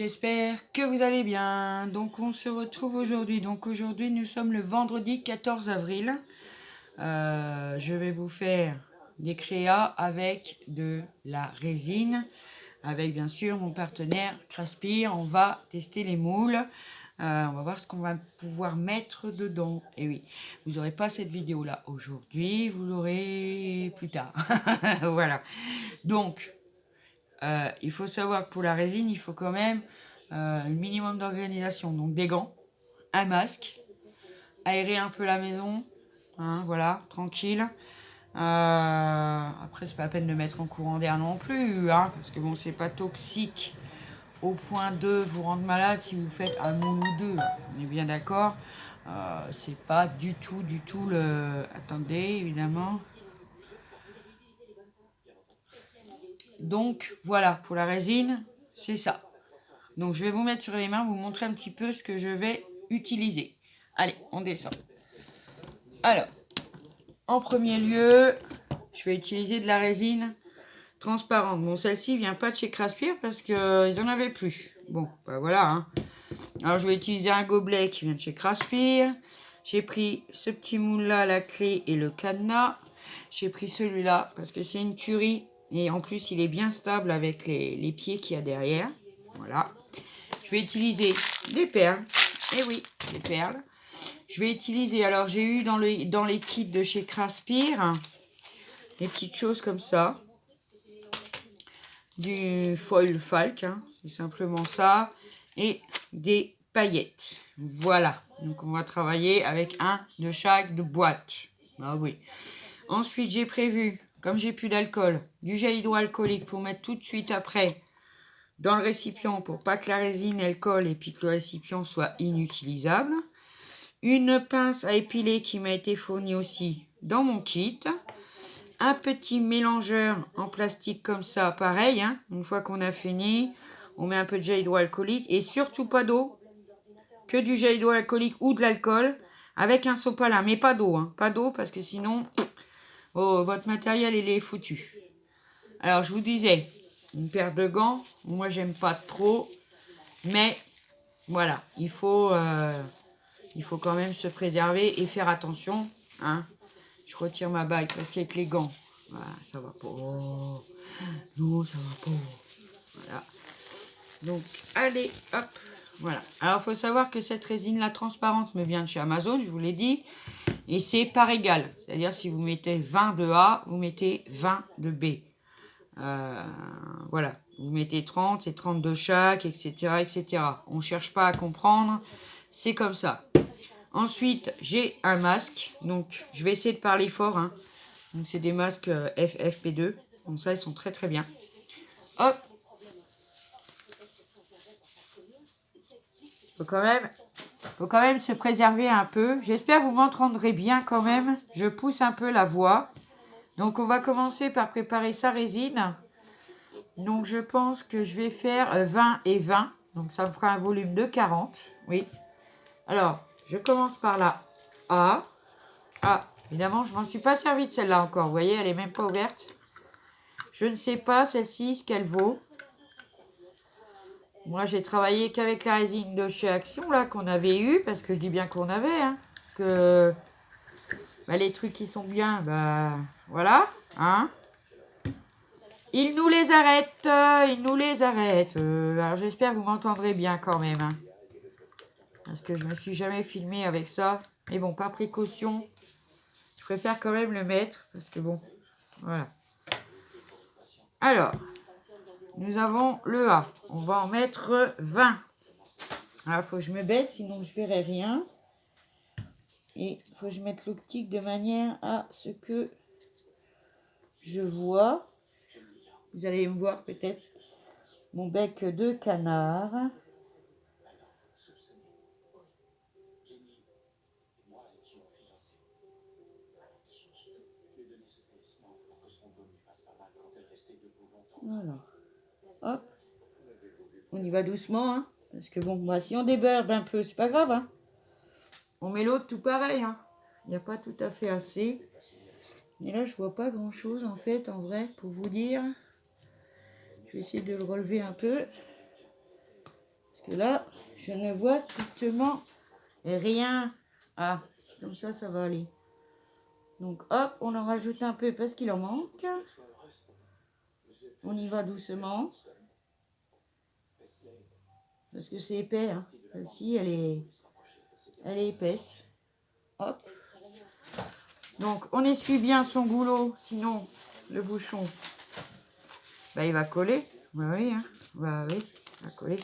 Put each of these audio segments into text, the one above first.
j'espère que vous allez bien. Donc on se retrouve aujourd'hui. Donc aujourd'hui nous sommes le vendredi 14 avril. Je vais vous faire des créas avec de la résine. Avec bien sûr mon partenaire Craspir. On va tester les moules. On va voir ce qu'on va pouvoir mettre dedans. Et oui, vous n'aurez pas cette vidéo là aujourd'hui. Vous l'aurez plus tard. Voilà. Donc... il faut savoir que pour la résine, il faut quand même un minimum d'organisation. Donc des gants, un masque, aérer un peu la maison, hein, voilà, tranquille. Après, c'est pas la peine de mettre en courant d'air non plus, hein, parce que bon, c'est pas toxique au point de vous rendre malade si vous faites un moule ou deux. On est bien d'accord. C'est pas du tout le... Attendez, évidemment. Donc voilà, pour la résine, c'est ça. Donc je vais vous mettre sur les mains, vous montrer un petit peu ce que je vais utiliser. Allez, on descend. Alors, en premier lieu, je vais utiliser de la résine transparente. Bon, celle-ci vient pas de chez Craspir parce qu'ils en avaient plus. Bon, bah voilà. Hein. Alors je vais utiliser un gobelet qui vient de chez Craspir. J'ai pris ce petit moule-là, la clé et le cadenas. J'ai pris celui-là parce que c'est une tuerie. Et en plus, il est bien stable avec les pieds qu'il y a derrière. Voilà. Je vais utiliser des perles. Eh oui, des perles. Je vais utiliser, alors j'ai eu dans les kits de chez Craspir, des petites choses comme ça. Du foil falk, hein, c'est simplement ça. Et des paillettes. Voilà. Donc on va travailler avec un de chaque de boîte. Ah oui. Ensuite, j'ai prévu, comme j'ai plus d'alcool, du gel hydroalcoolique pour mettre tout de suite après dans le récipient pour pas que la résine elle colle et puis que le récipient soit inutilisable. Une pince à épiler qui m'a été fournie aussi dans mon kit. Un petit mélangeur en plastique comme ça, pareil. Hein. Une fois qu'on a fini, on met un peu de gel hydroalcoolique et surtout pas d'eau. Que du gel hydroalcoolique ou de l'alcool avec un sopalin. Mais pas d'eau. Hein. Pas d'eau parce que sinon, votre matériel il est foutu. Alors je vous disais, une paire de gants, moi j'aime pas trop. Mais voilà, il faut quand même se préserver et faire attention. Hein. Je retire ma bague parce qu'avec les gants, voilà, ça va pas. Oh, non, ça va pas. Voilà. Donc, allez, hop. Voilà. Alors, il faut savoir que cette résine-là transparente me vient de chez Amazon, je vous l'ai dit. Et c'est par égal. C'est-à-dire, si vous mettez 20 de A, vous mettez 20 de B. Voilà. Vous mettez 30, c'est 30 de chaque, etc., etc. On ne cherche pas à comprendre. C'est comme ça. Ensuite, j'ai un masque. Donc, je vais essayer de parler fort. Hein. Donc, c'est des masques FFP2. Donc, ça, ils sont très, très bien. Hop. Faut quand même se préserver un peu. J'espère que vous m'entendrez bien quand même. Je pousse un peu la voix. Donc, on va commencer par préparer sa résine. Donc, je pense que je vais faire 20 et 20. Donc, ça me fera un volume de 40. Oui. Alors, je commence par la A. Ah, évidemment, je ne m'en suis pas servi de celle-là encore. Vous voyez, elle n'est même pas ouverte. Je ne sais pas, celle-ci, ce qu'elle vaut. Moi, j'ai travaillé qu'avec la résine de chez Action, là, qu'on avait eu. Parce que je dis bien qu'on avait, hein. Parce que bah, les trucs qui sont bien, bah, voilà, hein. Ils nous les arrêtent, ils nous les arrêtent. Alors, j'espère que vous m'entendrez bien quand même, hein. Parce que je me suis jamais filmée avec ça. Mais bon, par précaution, je préfère quand même le mettre. Parce que bon, voilà. Alors, nous avons le A. On va en mettre 20. Alors, il faut que je me baisse, sinon je ne verrai rien. Et il faut que je mette l'optique de manière à ce que je vois. Vous allez me voir peut-être mon bec de canard. Voilà. Hop. On y va doucement, hein. Parce que bon, bah, si on déberbe un peu, c'est pas grave, hein. On met l'autre tout pareil, hein. Il n'y a pas tout à fait assez. Et là, je vois pas grand-chose, en fait, en vrai, pour vous dire. Je vais essayer de le relever un peu. Et là, je ne vois strictement rien. Ah, comme ça va aller. Donc hop, on en rajoute un peu parce qu'il en manque. On y va doucement. Parce que c'est épais. Hein. Celle-ci, elle est épaisse. Hop. Donc on essuie bien son goulot, sinon le bouchon, bah, il va coller. Bah oui, hein. Bah oui, il va coller.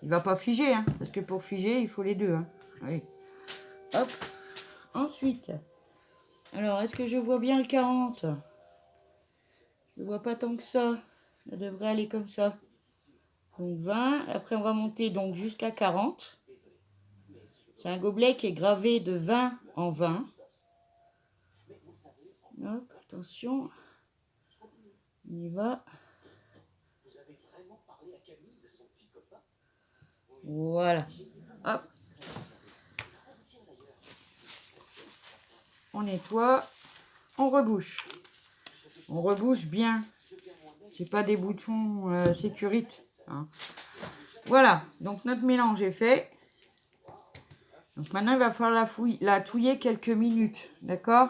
Il va pas figer, hein, parce que pour figer, il faut les deux. Hein. Oui. Hop. Ensuite, alors, est-ce que je vois bien le 40? Je ne vois pas tant que ça. Ça devrait aller comme ça. Donc 20. Après, on va monter donc jusqu'à 40. C'est un gobelet qui est gravé de 20 en 20. Hop, attention. On y va. Voilà. Hop. On nettoie. On rebouche. On rebouche bien. C'est pas des boutons sécurité. Hein. Voilà. Donc notre mélange est fait. Donc maintenant, il va falloir la touiller quelques minutes. D'accord?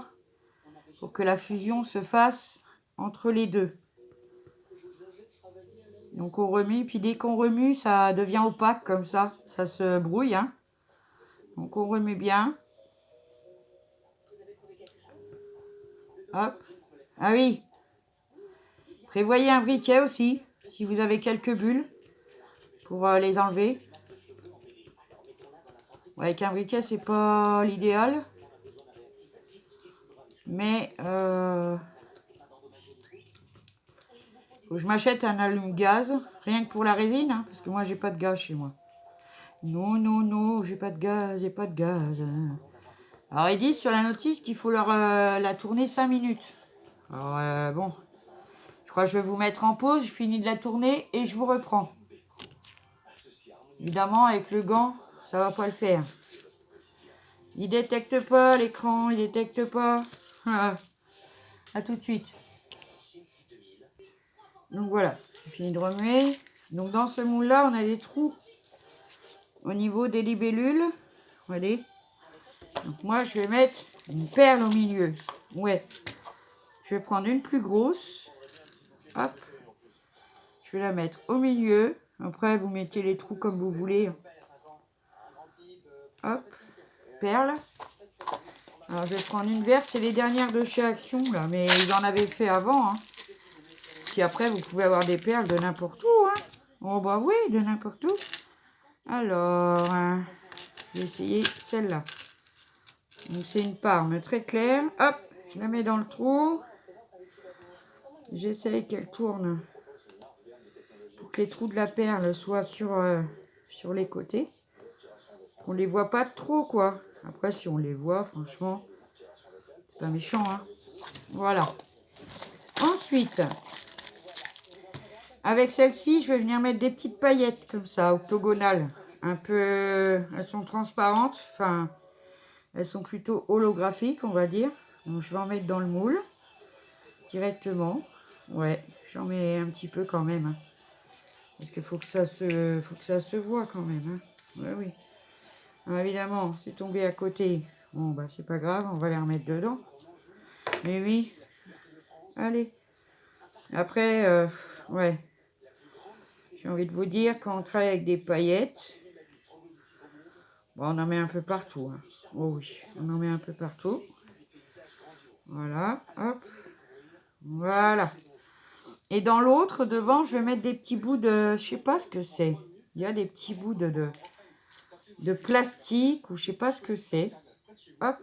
Pour que la fusion se fasse entre les deux. Donc on remue, puis dès qu'on remue, ça devient opaque comme ça. Ça se brouille. Hein. Donc on remue bien. Hop. Ah oui. Prévoyez un briquet aussi, si vous avez quelques bulles, pour les enlever. Ouais, avec un briquet, c'est pas l'idéal. Mais faut que je m'achète un allume-gaz, rien que pour la résine, hein, parce que moi, j'ai pas de gaz chez moi. Non, non, non, j'ai pas de gaz, j'ai pas de gaz. Alors, ils disent sur la notice qu'il faut la tourner 5 minutes. Alors, bon, je crois que je vais vous mettre en pause, je finis de la tourner et je vous reprends. Évidemment, avec le gant, ça va pas le faire. Il détecte pas l'écran, il détecte pas. À tout de suite. Donc voilà, j'ai fini de remuer. Donc dans ce moule-là, on a des trous au niveau des libellules. Allez. Donc moi, je vais mettre une perle au milieu. Ouais. Je vais prendre une plus grosse. Hop. Je vais la mettre au milieu. Après, vous mettez les trous comme vous voulez. Hop. Perle. Alors, je vais prendre une verte. C'est les dernières de chez Action, là. Mais ils en avaient fait avant. Hein. Puis après, vous pouvez avoir des perles de n'importe où. Hein. Oh, bah oui, de n'importe où. Alors, je vais essayer celle-là. Donc, c'est une parme très claire. Hop, je la mets dans le trou. J'essaye qu'elle tourne pour que les trous de la perle soient sur les côtés. Qu'on ne les voit pas trop, quoi. Après, si on les voit, franchement, c'est pas méchant, hein. Voilà. Ensuite, avec celle-ci, je vais venir mettre des petites paillettes comme ça, octogonales. Un peu... Elles sont transparentes. Enfin, elles sont plutôt holographiques, on va dire. Donc, je vais en mettre dans le moule. Directement. Ouais, j'en mets un petit peu quand même. Hein. Parce qu'il faut que ça se voit quand même. Hein. Ouais, oui. Alors, évidemment, c'est tombé à côté. Bon, bah, c'est pas grave, on va les remettre dedans. Mais oui. Allez. Après, ouais. J'ai envie de vous dire, quand on travaille avec des paillettes, bon, on en met un peu partout. Hein. Oh oui, on en met un peu partout. Voilà, hop. Voilà. Et dans l'autre, devant, je vais mettre des petits bouts de... Je sais pas ce que c'est. Il y a des petits bouts de plastique ou je sais pas ce que c'est. Hop.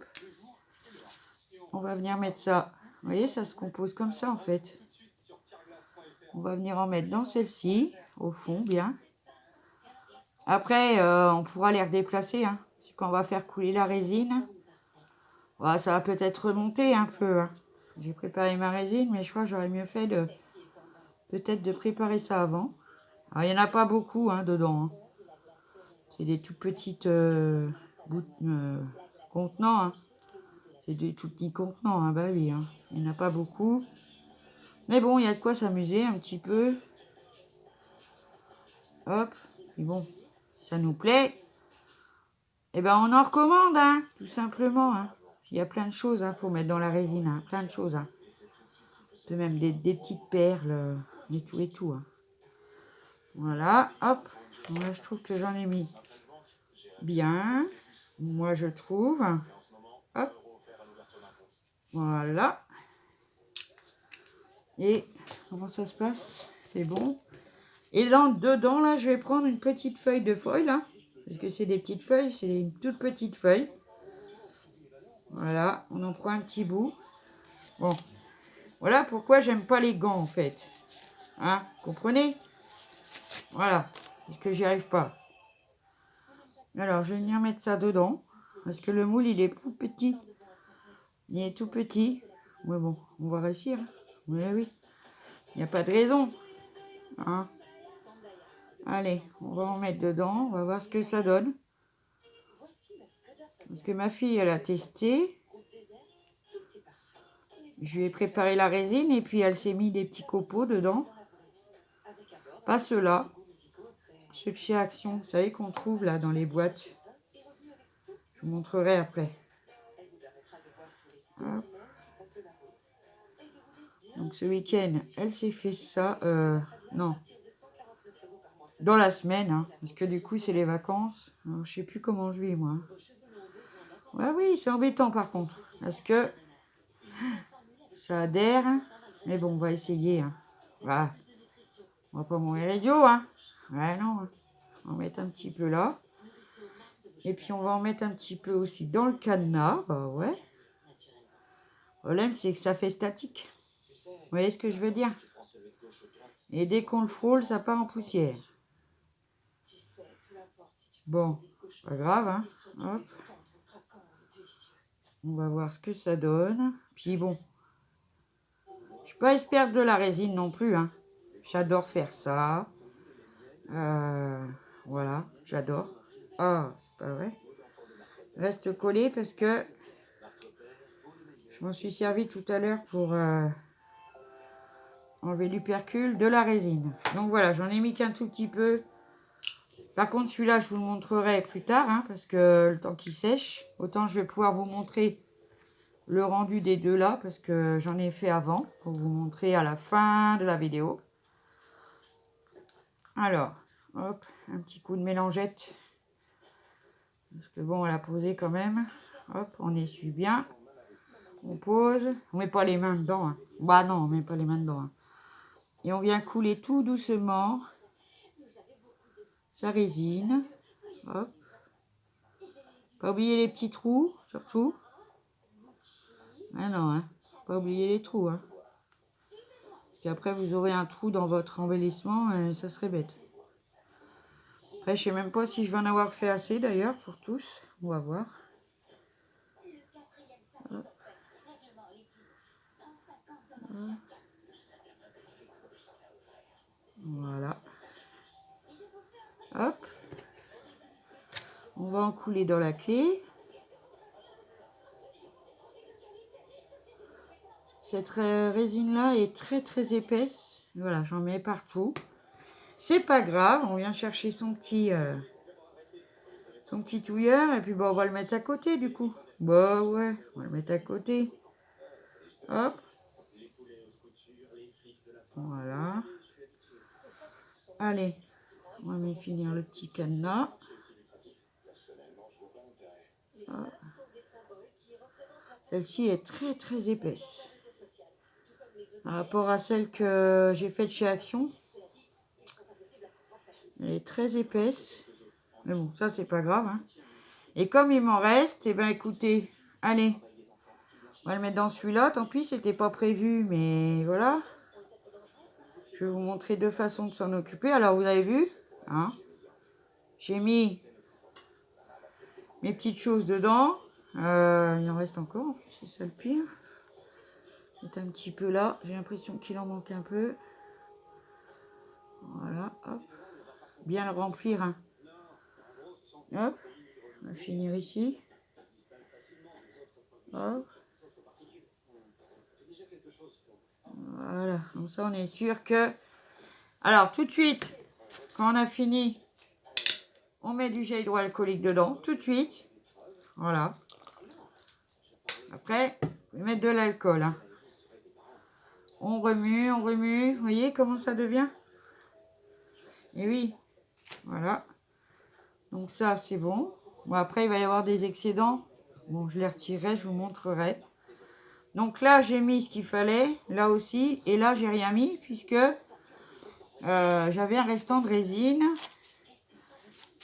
On va venir mettre ça. Vous voyez, ça se compose comme ça en fait. On va venir en mettre dans celle-ci, au fond, bien. Après, on pourra les redéplacer. Hein. C'est quand on va faire couler la résine. Voilà, ça va peut-être remonter un peu. Hein. J'ai préparé ma résine, mais je crois que j'aurais mieux fait peut-être de préparer ça avant. Alors, il n'y en a pas beaucoup hein, dedans. Hein. C'est des tout petites contenants. Hein. C'est des tout petits contenants. Hein. Bah oui, hein. Il n'y en a pas beaucoup. Mais bon, il y a de quoi s'amuser un petit peu. Hop. Puis bon, ça nous plaît. Eh ben, on en recommande, hein, tout simplement. Hein. Il y a plein de choses pour mettre dans la résine, hein, plein de choses. Hein. On peut même des petites perles, et tout et tout. Hein. Voilà, hop. Moi, je trouve que j'en ai mis bien. Moi, je trouve. Hop. Voilà. Et comment ça se passe? C'est bon. Et dedans, là, je vais prendre une petite feuille de foil, là. Parce que c'est des petites feuilles, c'est une toute petite feuille. Voilà, on en prend un petit bout. Bon, voilà pourquoi j'aime pas les gants, en fait. Hein, comprenez? Voilà, parce que j'y arrive pas. Alors, je vais venir mettre ça dedans. Parce que le moule, il est tout petit. Il est tout petit. Mais bon, on va réussir. Oui, oui. Il n'y a pas de raison. Hein. Allez, on va en mettre dedans. On va voir ce que ça donne. Parce que ma fille, elle a testé. Je lui ai préparé la résine et puis elle s'est mis des petits copeaux dedans. Pas ceux-là. Ceux de chez Action, vous savez qu'on trouve là dans les boîtes. Je vous montrerai après. Hop. Donc ce week-end, elle s'est fait ça. Non. Dans la semaine, hein, parce que du coup c'est les vacances. Alors, je sais plus comment je vis moi. Ouais, oui, c'est embêtant par contre. Parce que ça adhère. Mais bon, on va essayer. Hein. Voilà. On va pas mourir idiot. Hein. Ouais, non. Hein. On va mettre un petit peu là. Et puis on va en mettre un petit peu aussi dans le cadenas. Bah ouais. Le problème c'est que ça fait statique. Vous voyez ce que je veux dire? Et dès qu'on le frôle, ça part en poussière. Bon, pas grave, hein. Hop. On va voir ce que ça donne. Puis bon, je suis pas experte de la résine non plus, hein. J'adore faire ça. Voilà, j'adore. Ah, c'est pas vrai. Reste collé parce que je m'en suis servi tout à l'heure pour enlever l'hypercule de la résine. Donc voilà, j'en ai mis qu'un tout petit peu. Par contre, celui-là, je vous le montrerai plus tard, hein, parce que le temps qu'il sèche, autant je vais pouvoir vous montrer le rendu des deux là, parce que j'en ai fait avant, pour vous montrer à la fin de la vidéo. Alors, hop, un petit coup de mélangette. Parce que bon, elle a posé quand même. Hop, on essuie bien. On pose. On met pas les mains dedans. Hein. Bah non, on met pas les mains dedans. Hein. Et on vient couler tout doucement sa résine. Hop. Pas oublier les petits trous, surtout. Ah non, hein. Pas oublier les trous. Hein. Parce qu'après, vous aurez un trou dans votre embellissement et ça serait bête. Après, je sais même pas si je vais en avoir fait assez d'ailleurs pour tous. On va voir. Hop. Voilà. Hop. On va en couler dans la clé. Cette résine-là est très très épaisse. Voilà, j'en mets partout. C'est pas grave, on vient chercher son petit touilleur et puis bon, on va le mettre à côté du coup. Bah ouais, on va le mettre à côté. Hop. Voilà. Allez, on va finir le petit cadenas. Celle-ci est très très épaisse. Par rapport à celle que j'ai faite chez Action. Elle est très épaisse. Mais bon, ça c'est pas grave. Hein. Et comme il m'en reste, eh ben écoutez, allez. On va le mettre dans celui-là. Tant pis, c'était pas prévu, mais voilà. Je vais vous montrer deux façons de s'en occuper. Alors, vous avez vu, hein, j'ai mis mes petites choses dedans. Il en reste encore, c'est ça le pire. C'est un petit peu là. J'ai l'impression qu'il en manque un peu. Voilà, hop. Bien le remplir. Hein. Hop. On va finir ici. Hop. Voilà, comme ça on est sûr que... Alors, tout de suite, quand on a fini On met du gel hydroalcoolique dedans, tout de suite. Voilà. Après, vous pouvez mettre de l'alcool. Hein. On remue, on remue. Vous voyez comment ça devient? Et oui, voilà. Donc ça, c'est bon. Bon, après, il va y avoir des excédents. Bon, je les retirerai, je vous montrerai. Donc là, j'ai mis ce qu'il fallait. Là aussi. Et là, j'ai rien mis puisque j'avais un restant de résine.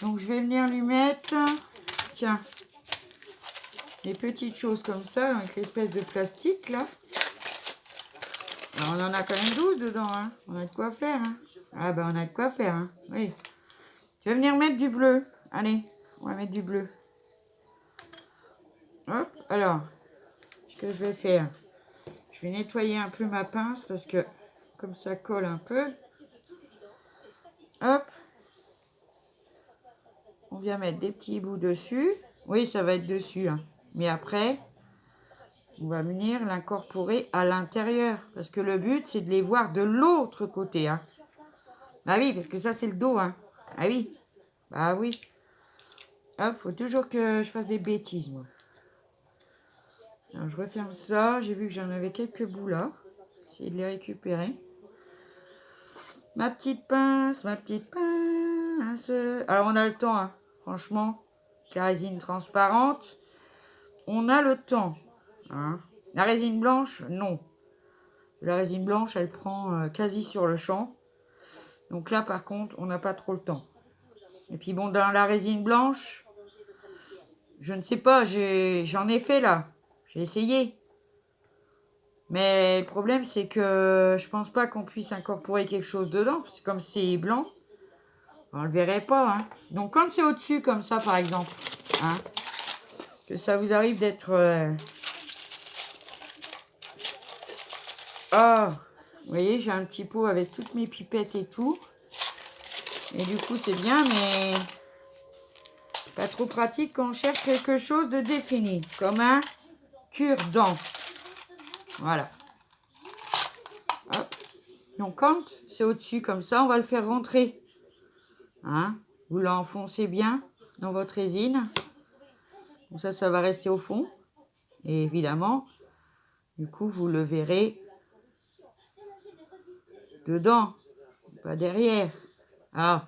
Donc, je vais venir lui mettre... Tiens. Des petites choses comme ça, avec l'espèce de plastique, là. Alors, on en a quand même 12 dedans, hein. On a de quoi faire, hein. Ah, ben, on a de quoi faire, hein. Oui. Je vais venir mettre du bleu. Allez, on va mettre du bleu. Hop, alors, ce que je vais faire, je vais nettoyer un peu ma pince parce que comme ça colle un peu. Hop. On vient mettre des petits bouts dessus. Oui, ça va être dessus, hein. Mais après, on va venir l'incorporer à l'intérieur. Parce que le but, c'est de les voir de l'autre côté, hein. Ah oui, parce que ça, c'est le dos, hein. Ah oui. Bah oui. Hop, faut toujours que je fasse des bêtises, moi. Alors, je referme ça. J'ai vu que j'en avais quelques bouts là. Essayer de les récupérer. Ma petite pince, ma petite pince. Alors, on a le temps, hein. Franchement. La résine transparente. On a le temps. Hein. La résine blanche, non. La résine blanche, elle prend quasi sur le champ. Donc là, par contre, on n'a pas trop le temps. Et puis bon, dans la résine blanche, je ne sais pas, j'en ai fait là. J'ai essayé. Mais le problème, c'est que je pense pas qu'on puisse incorporer quelque chose dedans. Parce que comme c'est blanc, on le verrait pas. Hein. Donc quand c'est au-dessus, comme ça, par exemple, hein, que ça vous arrive d'être... Ah, vous voyez, j'ai un petit pot avec toutes mes pipettes et tout. Et du coup, c'est bien, mais pas trop pratique quand on cherche quelque chose de défini. Comme un cure-dent. Voilà. Hop. Donc, quand c'est au-dessus comme ça, on va le faire rentrer. Hein? Vous l'enfoncez bien dans votre résine. Comme ça va rester au fond. Et évidemment, du coup, vous le verrez dedans, pas derrière. Ah,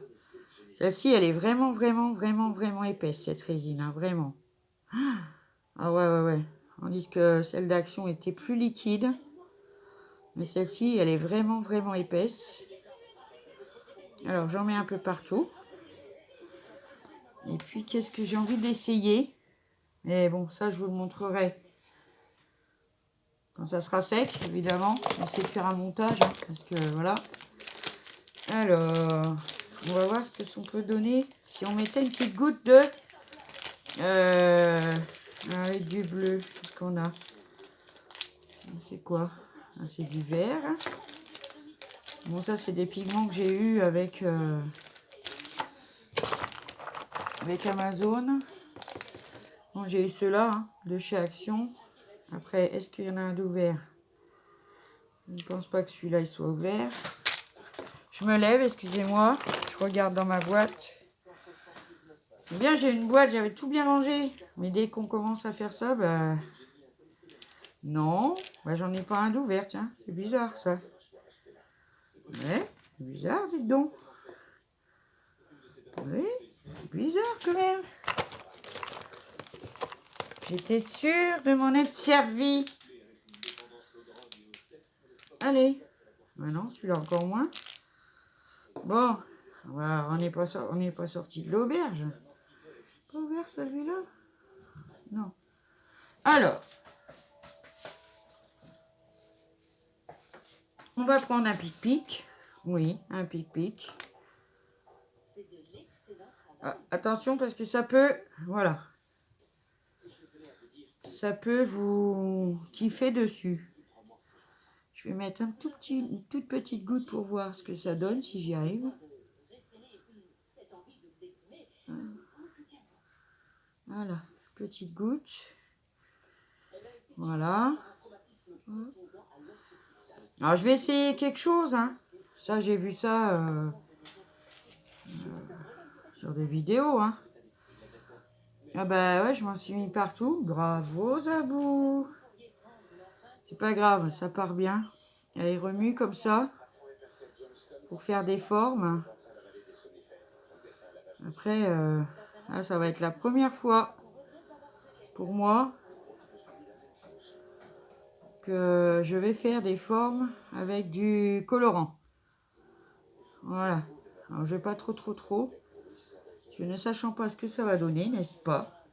celle-ci, elle est vraiment, vraiment, vraiment, vraiment épaisse, cette résine, hein, vraiment. Ah ouais, ouais, ouais. Tandis que celle d'Action était plus liquide. Mais celle-ci, elle est vraiment, vraiment épaisse. Alors, j'en mets un peu partout. Et puis, qu'est-ce que j'ai envie d'essayer? Mais bon, ça, je vous le montrerai quand ça sera sec, évidemment. J'essaie de faire un montage, hein, parce que voilà. Alors, on va voir ce que ça peut donner si on mettait une petite goutte de... avec du bleu, qu'est-ce qu'on a? C'est quoi? C'est du vert. Bon, ça, c'est des pigments que j'ai eu avec Amazon. Bon, j'ai eu ceux-là, hein, de chez Action. Après, est-ce qu'il y en a un d'ouvert? Je ne pense pas que celui-là, il soit ouvert. Je me lève, excusez-moi. Je regarde dans ma boîte. Eh bien, j'ai une boîte, j'avais tout bien rangé. Mais dès qu'on commence à faire ça, bah... Non, bah, j'en ai pas un d'ouvert, tiens. C'est bizarre, ça. Ouais, c'est bizarre, dites donc. Oui, c'est bizarre, quand même. J'étais sûre de m'en être servi. Allez. Maintenant, celui-là encore moins. Bon, on n'est pas sorti de l'auberge. Pas ouvert celui-là? Non. Alors, on va prendre un pic-pic. Oui, un pic-pic. Ah, attention parce que ça peut... Voilà. Ça peut vous kiffer dessus. Je vais mettre une toute petite goutte pour voir ce que ça donne, si j'y arrive. Voilà, petite goutte. Voilà. Alors, je vais essayer quelque chose, hein. Ça, j'ai vu ça sur des vidéos, hein. Ah bah ouais, je m'en suis mis partout. Bravo, Zabou. C'est pas grave, ça part bien. Elle remue comme ça pour faire des formes. Après, là, ça va être la première fois pour moi que je vais faire des formes avec du colorant. Voilà. Alors, je vais pas trop. Je ne sachant pas ce que ça va donner, n'est-ce pas?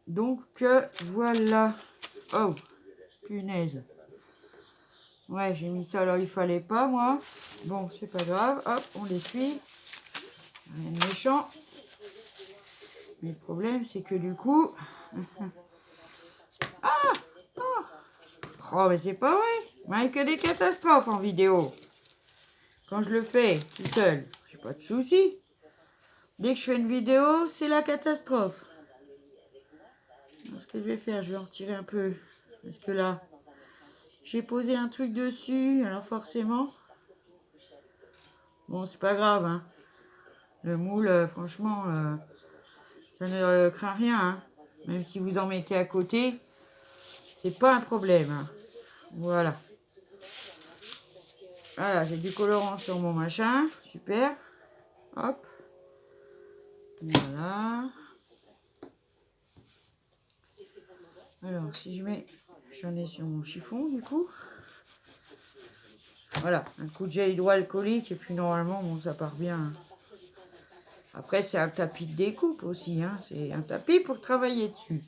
Donc, voilà. Oh, punaise. Ouais, j'ai mis ça là, il fallait pas, moi. Bon, c'est pas grave. Hop, on l'essuie. Rien de méchant. Mais le problème, c'est que du coup... Oh, mais c'est pas vrai. Il n'y a que des catastrophes en vidéo. Quand je le fais tout seul, j'ai pas de soucis. Dès que je fais une vidéo, c'est la catastrophe. Alors, ce que je vais faire, je vais en retirer un peu. Parce que là, j'ai posé un truc dessus, alors forcément... Bon, c'est pas grave, hein. Le moule, franchement, ça ne craint rien, hein. Même si vous en mettez à côté, c'est pas un problème, hein. Voilà. Voilà, j'ai du colorant sur mon machin. Super. Hop. Voilà. Alors, si je mets... J'en ai sur mon chiffon, du coup. Voilà, un coup de gel hydroalcoolique. Et puis, normalement, bon, ça part bien, hein. Après, c'est un tapis de découpe aussi, hein. C'est un tapis pour travailler dessus.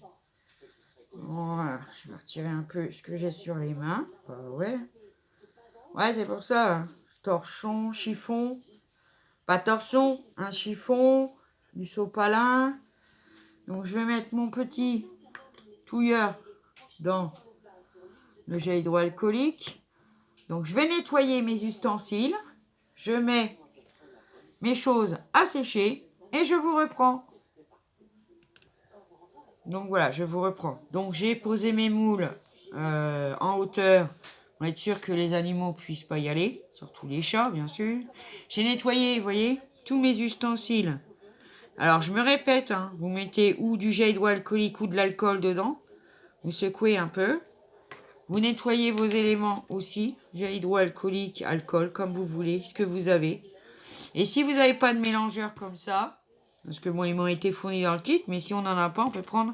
Voilà, je vais retirer un peu ce que j'ai sur les mains. Ouais. Ouais, c'est pour ça, hein. Torchon, chiffon. Pas torchon, un chiffon, du sopalin. Donc, je vais mettre mon petit touilleur dans le gel hydroalcoolique. Donc, je vais nettoyer mes ustensiles. Je mets mes choses à sécher et je vous reprends. Donc, voilà, je vous reprends. Donc, j'ai posé mes moules en hauteur pour être sûr que les animaux puissent pas y aller. Surtout les chats, bien sûr. J'ai nettoyé, vous voyez, tous mes ustensiles. Alors, je me répète, hein, vous mettez ou du gel hydroalcoolique ou de l'alcool dedans. Vous secouez un peu. Vous nettoyez vos éléments aussi. Gel hydroalcoolique, alcool, comme vous voulez, ce que vous avez. Et si vous n'avez pas de mélangeur comme ça, parce que moi, ils m'ont été fournis dans le kit, mais si on n'en a pas, on peut prendre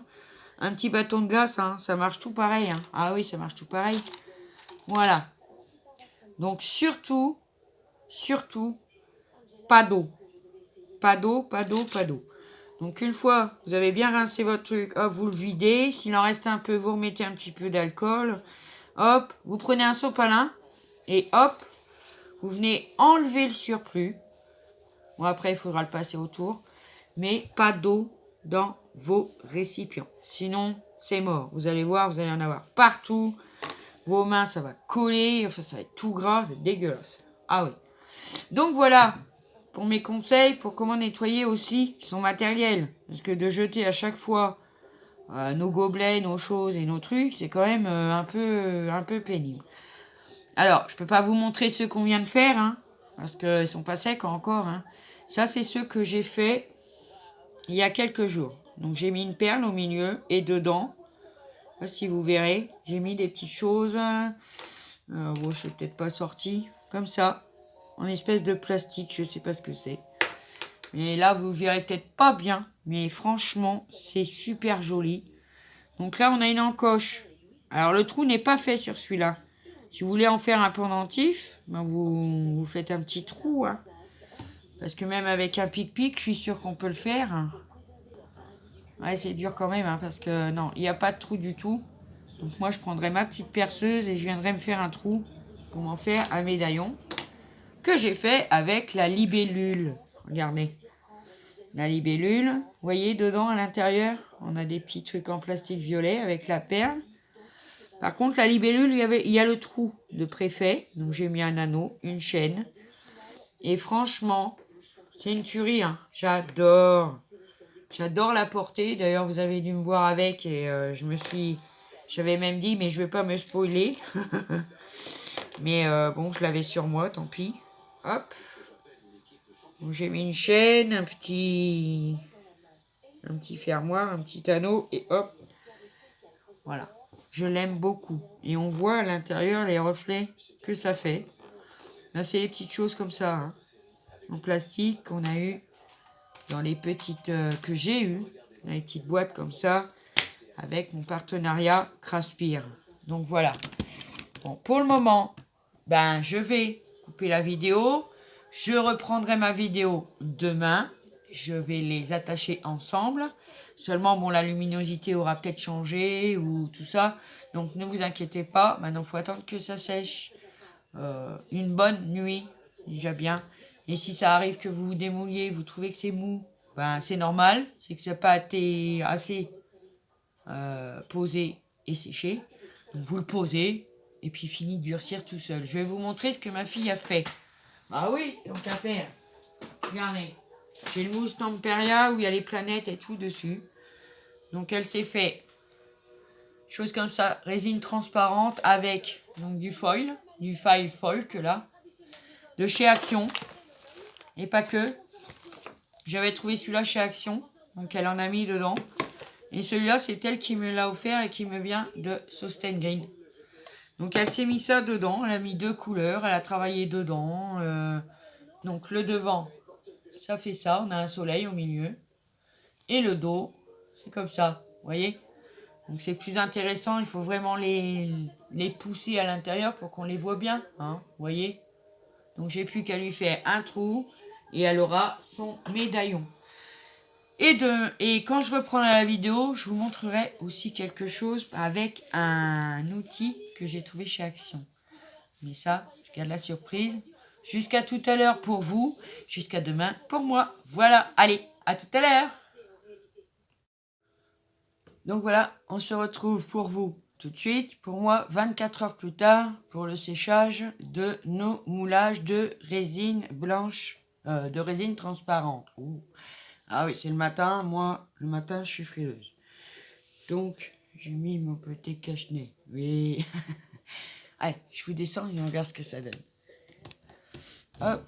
un petit bâton de glace. Hein, ça marche tout pareil. Hein. Ah oui, ça marche tout pareil. Voilà. Donc, surtout, pas d'eau. Pas d'eau. Donc une fois, vous avez bien rincé votre truc, hop, vous le videz. S'il en reste un peu, vous remettez un petit peu d'alcool. Hop, vous prenez un sopalin et hop, vous venez enlever le surplus. Bon, après, il faudra le passer autour. Mais pas d'eau dans vos récipients. Sinon, c'est mort. Vous allez voir, vous allez en avoir partout. Vos mains, ça va coller. Enfin, ça va être tout gras, c'est dégueulasse. Ah oui. Donc voilà. Pour mes conseils, pour comment nettoyer aussi son matériel. Parce que de jeter à chaque fois nos gobelets, nos choses et nos trucs, c'est quand même un peu pénible. Alors, je peux pas vous montrer ceux qu'on vient de faire, hein, parce qu'ils sont pas secs encore. Hein. Ça, c'est ceux que j'ai fait il y a quelques jours. Donc, j'ai mis une perle au milieu et dedans, je sais pas si vous verrez, j'ai mis des petites choses. Bon, je suis peut-être pas sorti comme ça, en espèce de plastique, je sais pas ce que c'est. Mais là, vous verrez peut-être pas bien. Mais franchement, c'est super joli. Donc là, on a une encoche. Alors, le trou n'est pas fait sur celui-là. Si vous voulez en faire un pendentif, ben vous faites un petit trou. Hein. Parce que même avec un pic-pic, je suis sûre qu'on peut le faire. Ouais, c'est dur quand même. Hein, parce que non, il n'y a pas de trou du tout. Donc moi, je prendrai ma petite perceuse et je viendrai me faire un trou pour m'en faire un médaillon. Que j'ai fait avec la libellule. Regardez. La libellule, vous voyez dedans à l'intérieur, on a des petits trucs en plastique violet avec la perle. Par contre, la libellule, il y a le trou de préfet, donc j'ai mis un anneau, une chaîne. Et franchement, c'est une tuerie, hein. J'adore la porter. D'ailleurs, vous avez dû me voir avec et j'avais même dit, mais je vais pas me spoiler. Mais bon, je l'avais sur moi, tant pis. Hop. Donc, j'ai mis une chaîne, un petit fermoir, un petit anneau et hop. Voilà. Je l'aime beaucoup. Et on voit à l'intérieur les reflets que ça fait. Là, c'est les petites choses comme ça, hein, en plastique qu'on a eu dans les petites que j'ai eu, dans les petites boîtes comme ça, avec mon partenariat Craspire. Donc voilà. Bon, pour le moment, ben je vais couper la vidéo. Je reprendrai ma vidéo demain. Je vais les attacher ensemble. Seulement, bon, la luminosité aura peut-être changé ou tout ça. Donc ne vous inquiétez pas. Maintenant, il faut attendre que ça sèche. Une bonne nuit, déjà bien. Et si ça arrive que vous vous démouliez, vous trouvez que c'est mou, ben c'est normal. C'est que ça n'a pas été assez posé et séché. Donc vous le posez et puis fini de durcir tout seul. Je vais vous montrer ce que ma fille a fait. Ah oui, donc à faire. Regardez. J'ai le mousse Temperia où il y a les planètes et tout dessus. Donc elle s'est fait chose comme ça, résine transparente avec donc du foil folk là, de chez Action. Et pas que. J'avais trouvé celui-là chez Action. Donc elle en a mis dedans. Et celui-là, c'est elle qui me l'a offert et qui me vient de Sosten Green. Donc elle s'est mis ça dedans. Elle a mis 2 couleurs. Elle a travaillé dedans. Donc le devant, ça fait ça. On a un soleil au milieu. Et le dos, c'est comme ça. Vous voyez? Donc c'est plus intéressant. Il faut vraiment les pousser à l'intérieur pour qu'on les voit bien. Hein, vous voyez? Donc j'ai plus qu'à lui faire un trou. Et elle aura son médaillon. Et quand je reprendrai la vidéo, je vous montrerai aussi quelque chose avec un outil que j'ai trouvé chez Action. Mais ça, je garde la surprise. Jusqu'à tout à l'heure pour vous, jusqu'à demain pour moi. Voilà, allez, à tout à l'heure. Donc voilà, on se retrouve pour vous tout de suite. Pour moi, 24 heures plus tard, pour le séchage de nos moulages de résine blanche, de résine transparente. Ouh. Ah oui, c'est le matin. Moi, le matin, je suis frileuse. Donc, j'ai mis mon petit cache-nez. Oui. Allez, je vous descends et on regarde ce que ça donne. Hop.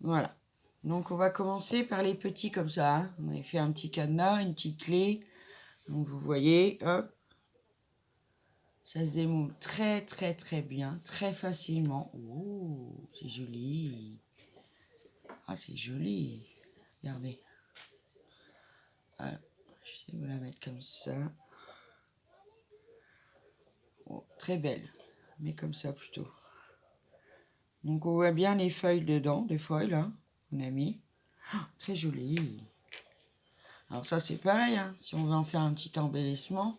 Voilà. Donc, on va commencer par les petits comme ça. Hein. On avait fait un petit cadenas, une petite clé. Donc, vous voyez, hop. Ça se démoule très, très, très bien. Très facilement. Oh, c'est joli. Ah, c'est joli. Regardez. Alors, je vais vous la mettre comme ça. Oh, très belle. Mais comme ça plutôt. Donc, on voit bien les feuilles dedans. Des feuilles, là. On a mis. Oh, très joli. Alors, ça, c'est pareil. Hein. Si on veut en faire un petit embellissement,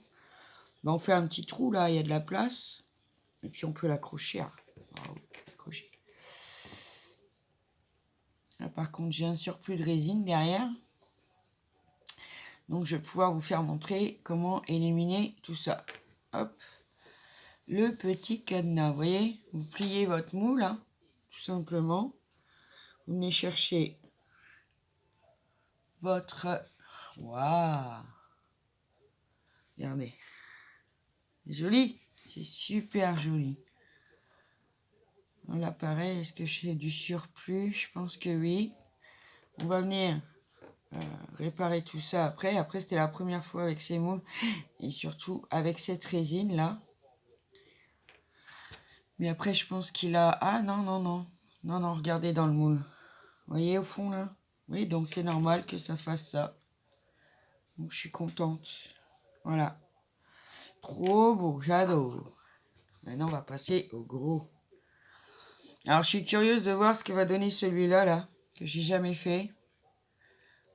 ben, on fait un petit trou, là. Il y a de la place. Et puis, on peut l'accrocher. Wow, l'accrocher. Là, par contre, j'ai un surplus de résine derrière. Donc, je vais pouvoir vous faire montrer comment éliminer tout ça. Hop. Le petit cadenas, vous voyez, vous pliez votre moule, hein, tout simplement. Vous venez chercher votre... Waouh! Regardez. C'est joli. C'est super joli. Là, pareil, est-ce que j'ai du surplus? Je pense que oui. On va venir réparer tout ça après. Après, c'était la première fois avec ces moules. Et surtout avec cette résine-là. Mais après, je pense qu'il a... Ah, non, non, non. Non, non, regardez dans le moule. Vous voyez au fond, là? Oui, donc c'est normal que ça fasse ça. Donc, je suis contente. Voilà. Trop beau, j'adore. Maintenant, on va passer au gros. Alors, je suis curieuse de voir ce que va donner celui-là, là, que j'ai jamais fait.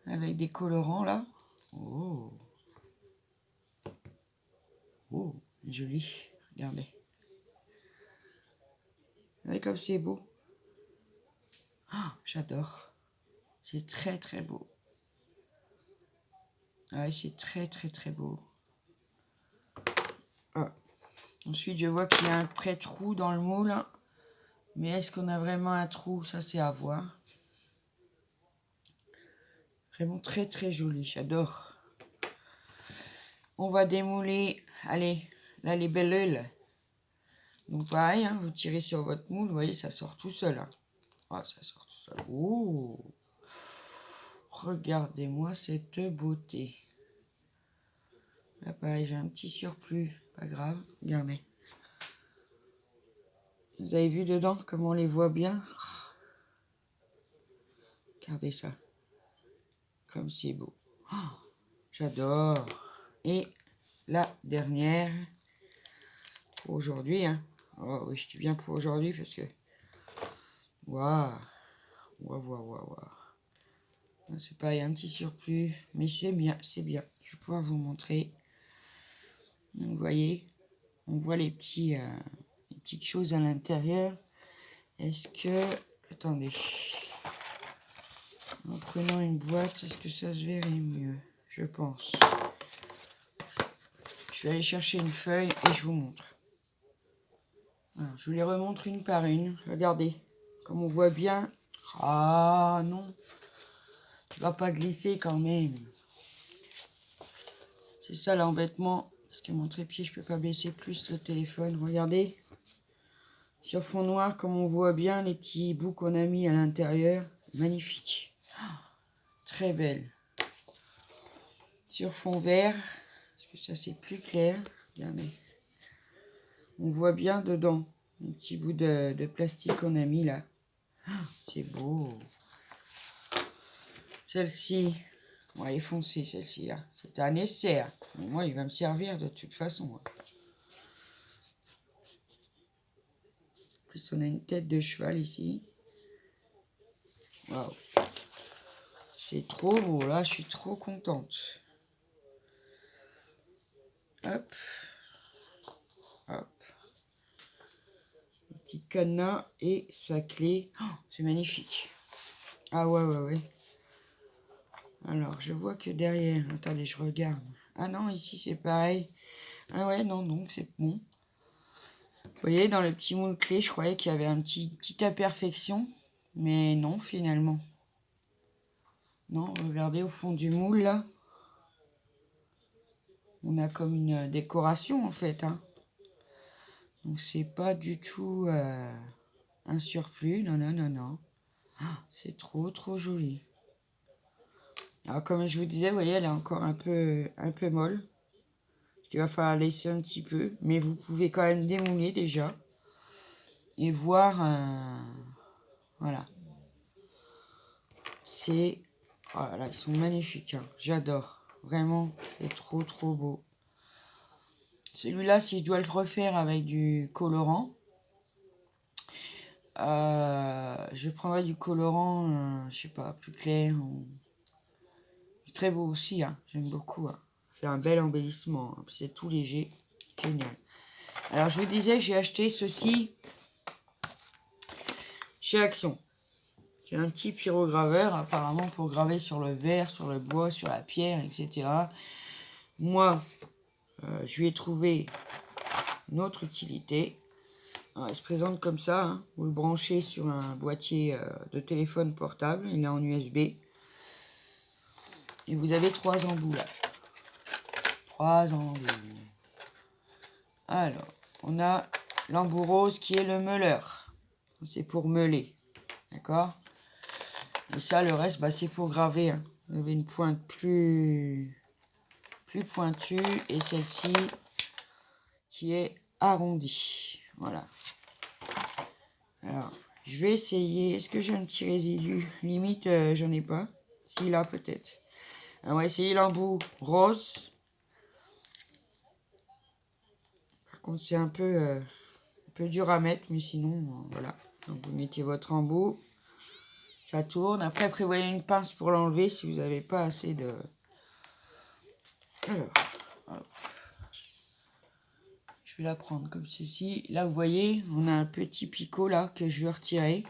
Avec des colorants, là. Oh. Oh, joli. Regardez. Regardez comme c'est beau. Oh, j'adore. C'est très, très beau. Ah ouais, c'est très, très, très beau. Ah. Ensuite, je vois qu'il y a un pré-trou dans le moule. Mais est-ce qu'on a vraiment un trou? Ça, c'est à voir. Vraiment très, très joli. J'adore. On va démouler. Allez, là, les belles. Donc, pareil, hein, vous tirez sur votre moule. Vous voyez, ça sort tout seul. Hein. Ah, ça sort tout seul. Ouh. Regardez-moi cette beauté. Là, pareil, j'ai un petit surplus. Pas grave. Regardez. Vous avez vu dedans comment on les voit bien? Regardez ça. Comme c'est beau. Oh, j'adore. Et la dernière pour aujourd'hui. Hein. Oh oui, je dis bien pour aujourd'hui parce que... Waouh. Waouh, waouh, waouh, waouh. C'est pas un petit surplus, mais c'est bien, c'est bien. Je vais pouvoir vous montrer. Donc, vous voyez, on voit les petites choses à l'intérieur. Est-ce que... Attendez. En prenant une boîte, est-ce que ça se verrait mieux? Je pense. Je vais aller chercher une feuille et je vous montre. Alors, je vous les remontre une par une. Regardez, comme on voit bien. Ah non, il va pas glisser quand même. C'est ça l'embêtement. Parce que mon trépied, je peux pas baisser plus le téléphone. Regardez. Sur fond noir, comme on voit bien les petits bouts qu'on a mis à l'intérieur. Magnifique. Très belle. Sur fond vert, parce que ça c'est plus clair. Regardez. On voit bien dedans un petit bout de plastique qu'on a mis là. C'est beau. Celle-ci, on va effoncer celle-ci. Hein. C'est un essai. Hein. Moi, il va me servir de toute façon. Hein. En plus, on a une tête de cheval ici. Waouh. C'est trop beau. Là, je suis trop contente. Hop. Hop. Un petit cadenas et sa clé. Oh, c'est magnifique. Ah ouais, ouais, ouais. Alors, je vois que derrière... Attendez, je regarde. Ah non, ici, c'est pareil. Ah ouais, non, donc c'est bon. Vous voyez, dans le petit moule clé, je croyais qu'il y avait une petite imperfection. Mais non, finalement. Non, regardez au fond du moule, là. On a comme une décoration, en fait. Hein. Donc, c'est pas du tout un surplus. Non, non, non, non. C'est trop, trop joli. Alors, comme je vous disais, vous voyez, elle est encore un peu molle. Il va falloir laisser un petit peu. Mais vous pouvez quand même démouler déjà. Et voir... voilà. C'est... Voilà, ils sont magnifiques. Hein. J'adore. Vraiment, c'est trop, trop beau. Celui-là, si je dois le refaire avec du colorant, je prendrai du colorant, je sais pas, plus clair. C'est très beau aussi, hein. J'aime beaucoup. Hein. C'est un bel embellissement. Hein. C'est tout léger. Génial. Alors, je vous disais, j'ai acheté ceci chez Action. J'ai un petit pyrograveur, apparemment, pour graver sur le verre, sur le bois, sur la pierre, etc. Moi, je lui ai trouvé une autre utilité. Alors, il se présente comme ça. Hein. Vous le branchez sur un boîtier de téléphone portable. Il est en USB. Et vous avez 3 embouts là. 3 embouts. Alors, on a l'embout rose qui est le meuleur. C'est pour meuler. D'accord? Et ça, le reste, bah, c'est pour graver. Hein. Vous avez une pointe plus pointue. Et celle-ci qui est arrondie. Voilà. Alors, je vais essayer. Est-ce que j'ai un petit résidu? Limite, j'en ai pas. Si, là, peut-être. On va essayer l'embout rose. Par contre, c'est un peu dur à mettre, mais sinon, voilà. Donc, vous mettez votre embout. Ça tourne. Après, prévoyez une pince pour l'enlever si vous n'avez pas assez de... Alors, hop. Je vais la prendre comme ceci. Là, vous voyez, on a un petit picot là que je vais retirer.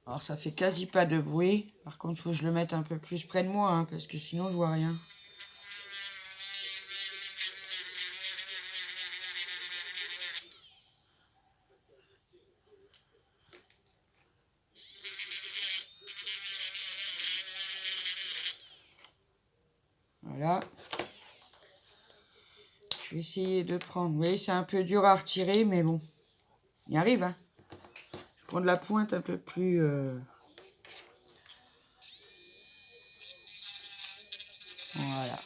Alors, ça fait quasi pas de bruit. Par contre, il faut que je le mette un peu plus près de moi, hein, parce que sinon, je vois rien. Voilà. Je essayer de prendre. Vous voyez, c'est un peu dur à retirer, mais bon, il arrive. Hein. Je prends de la pointe un peu plus... Voilà.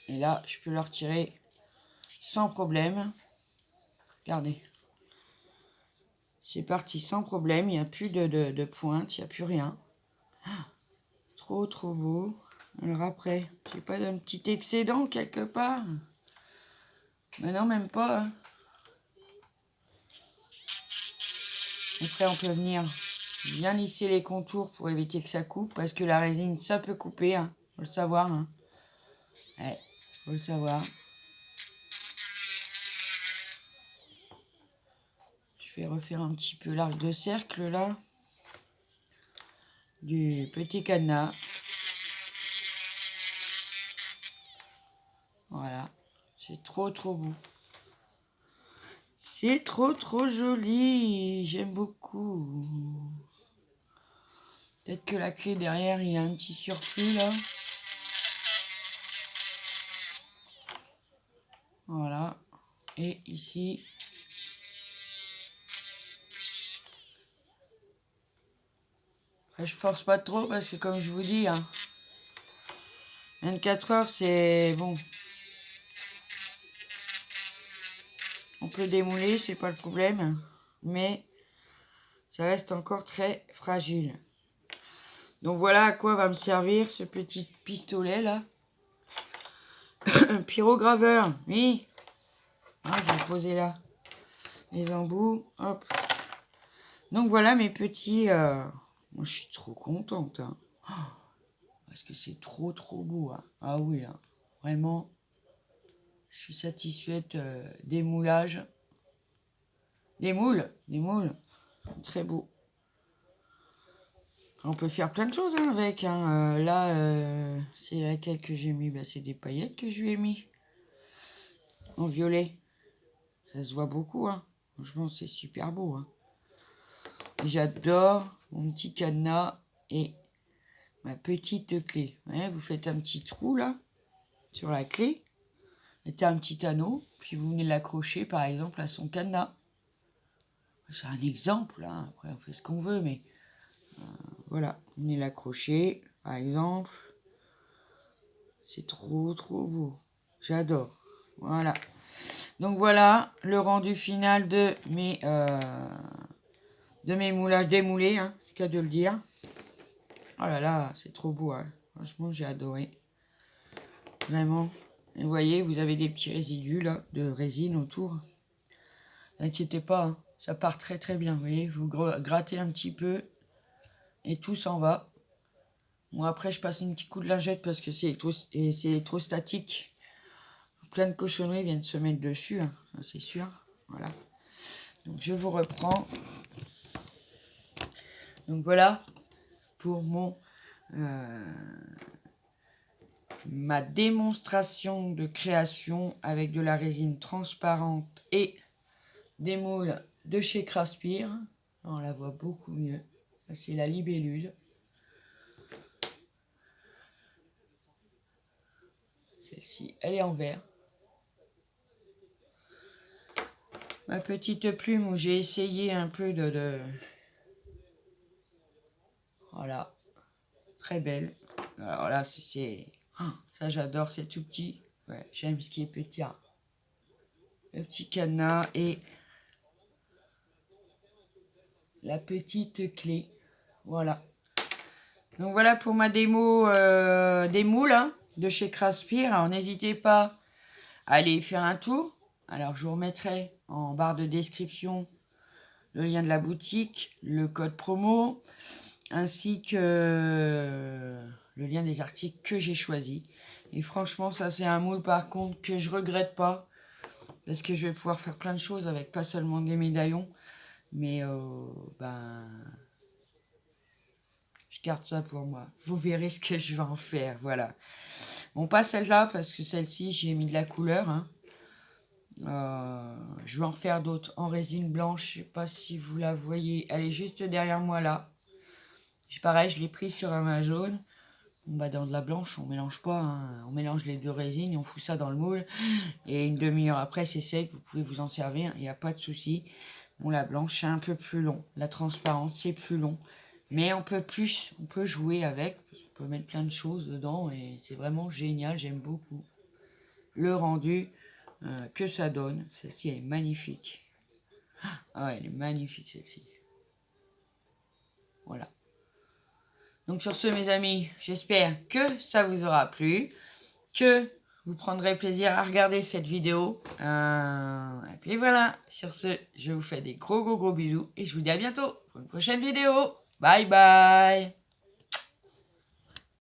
Et là, je peux le retirer sans problème. Regardez. C'est parti sans problème. Il n'y a plus de pointe. Il n'y a plus rien. Ah, trop, trop beau. Alors après, j'ai pas un petit excédent quelque part? Mais non, même pas. Hein. Après, on peut venir bien lisser les contours pour éviter que ça coupe. Parce que la résine, ça peut couper. Hein. Faut le savoir. Hein. Ouais, faut le savoir. Je vais refaire un petit peu l'arc de cercle là. Du petit cadenas. Voilà. C'est trop trop beau. C'est trop trop joli. J'aime beaucoup. Peut-être que la clé derrière, il y a un petit surplus là. Voilà. Et ici. Après, je force pas trop parce que comme je vous dis, hein, 24 heures, c'est bon. On peut démouler, c'est pas le problème. Mais ça reste encore très fragile. Donc voilà à quoi va me servir ce petit pistolet là. Un pyrograveur, oui. Ah, je vais le poser là. Les embouts, hop. Donc voilà mes petits... Moi je suis trop contente. Hein. Parce que c'est trop trop beau. Hein. Ah oui, hein. Vraiment. Je suis satisfaite des moulages. Des moules. Très beau. On peut faire plein de choses hein, avec. Hein. Là, c'est laquelle que j'ai mis. Bah, c'est des paillettes que je lui ai mis. En violet. Ça se voit beaucoup. Hein. Franchement, c'est super beau. Hein. J'adore mon petit cadenas et ma petite clé. Ouais, vous faites un petit trou là sur la clé. Mettez un petit anneau. Puis vous venez l'accrocher par exemple à son cadenas. C'est un exemple. Hein. Après, on fait ce qu'on veut. Mais voilà. Vous venez l'accrocher par exemple. C'est trop trop beau. J'adore. Voilà. Donc voilà le rendu final de mes moulages démoulés, hein, c'est qu'à de le dire. Oh là là, c'est trop beau, hein. Franchement, j'ai adoré. Vraiment. Et vous voyez, vous avez des petits résidus là, de résine autour. N'inquiétez pas, hein, ça part très très bien. Vous voyez, vous grattez un petit peu et tout s'en va. Bon, après, je passe un petit coup de lingette parce que c'est électrostatique. Plein de cochonneries viennent se mettre dessus, hein, c'est sûr. Voilà. Donc, je vous reprends. Donc, voilà pour ma démonstration de création avec de la résine transparente et des moules de chez Craspir. On la voit beaucoup mieux. C'est la libellule. Celle-ci, elle est en verre. Ma petite plume où j'ai essayé un peu Voilà. Très belle. Alors là, c'est... ça, j'adore, c'est tout petit. Ouais, j'aime ce qui est petit. Hein. Le petit cadenas et la petite clé. Voilà. Donc voilà pour ma démo des moules hein, de chez Craspir. Alors n'hésitez pas à aller faire un tour. Alors je vous remettrai en barre de description le lien de la boutique, le code promo, ainsi que le lien des articles que j'ai choisis. Et franchement, ça c'est un moule par contre que je regrette pas. Parce que je vais pouvoir faire plein de choses avec, pas seulement des médaillons. Mais je garde ça pour moi. Vous verrez ce que je vais en faire, voilà. Bon, pas celle-là, parce que celle-ci, j'ai mis de la couleur. Hein. Je vais en faire d'autres en résine blanche. Je sais pas si vous la voyez. Elle est juste derrière moi, là. Pareil, je l'ai pris sur Amazon. Bah, dans de la blanche, on mélange pas, hein. On mélange les deux résines et on fout ça dans le moule. Et une demi-heure après, c'est sec, vous pouvez vous en servir, il n'y a pas de souci. Bon, la blanche, c'est un peu plus long. La transparente, c'est plus long. Mais on peut jouer avec. On peut mettre plein de choses dedans et c'est vraiment génial, j'aime beaucoup le rendu que ça donne. Celle-ci, elle est magnifique. Ah ouais, elle est magnifique, celle-ci. Voilà. Donc sur ce, mes amis, j'espère que ça vous aura plu, que vous prendrez plaisir à regarder cette vidéo. Et puis voilà, sur ce, je vous fais des gros bisous et je vous dis à bientôt pour une prochaine vidéo. Bye bye.